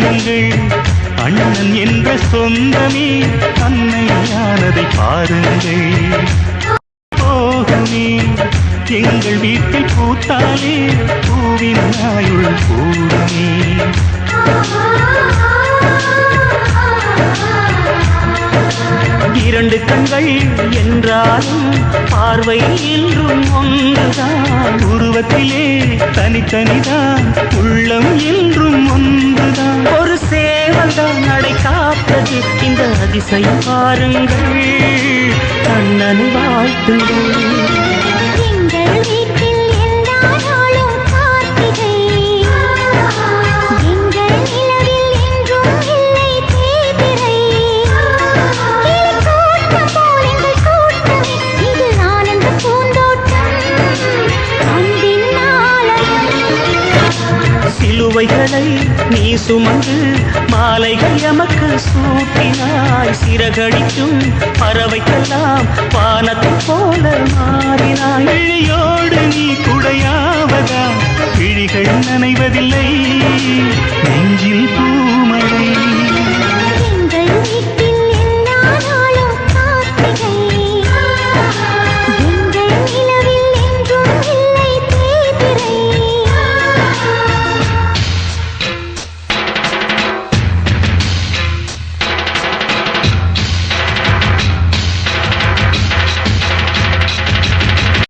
கேளுங்கள், அண்ணன் என்ற சொந்தமே அன்னையானதை பாருங்கள். போகுமே எங்கள் வீட்டில் பூத்தாலே பூவின் ஆயுள் கூடுமே. இரண்டு கண்கள் என்றாலும் பார்வை என்றும் ஒன்றுதான். உருவத்திலே தனித்தனிதான், உள்ளம் என்றும் ஒன்றுதான். ஒரு சேவல்தான் நடை காப்பது, இந்த அதிசயம் பாருங்கள், கண்ணனை வாழ்த்துங்கள். சிலுவைகளை நீ சுமந்து மாலைகள் எமக்கு சூட்டினாய். சிறகடிக்கும் பறவைக்கெல்லாம் வானத்தை போல மாறினாய். விழியோடு நீ குடையாவதா, விழிகள் நனைவதில்லை.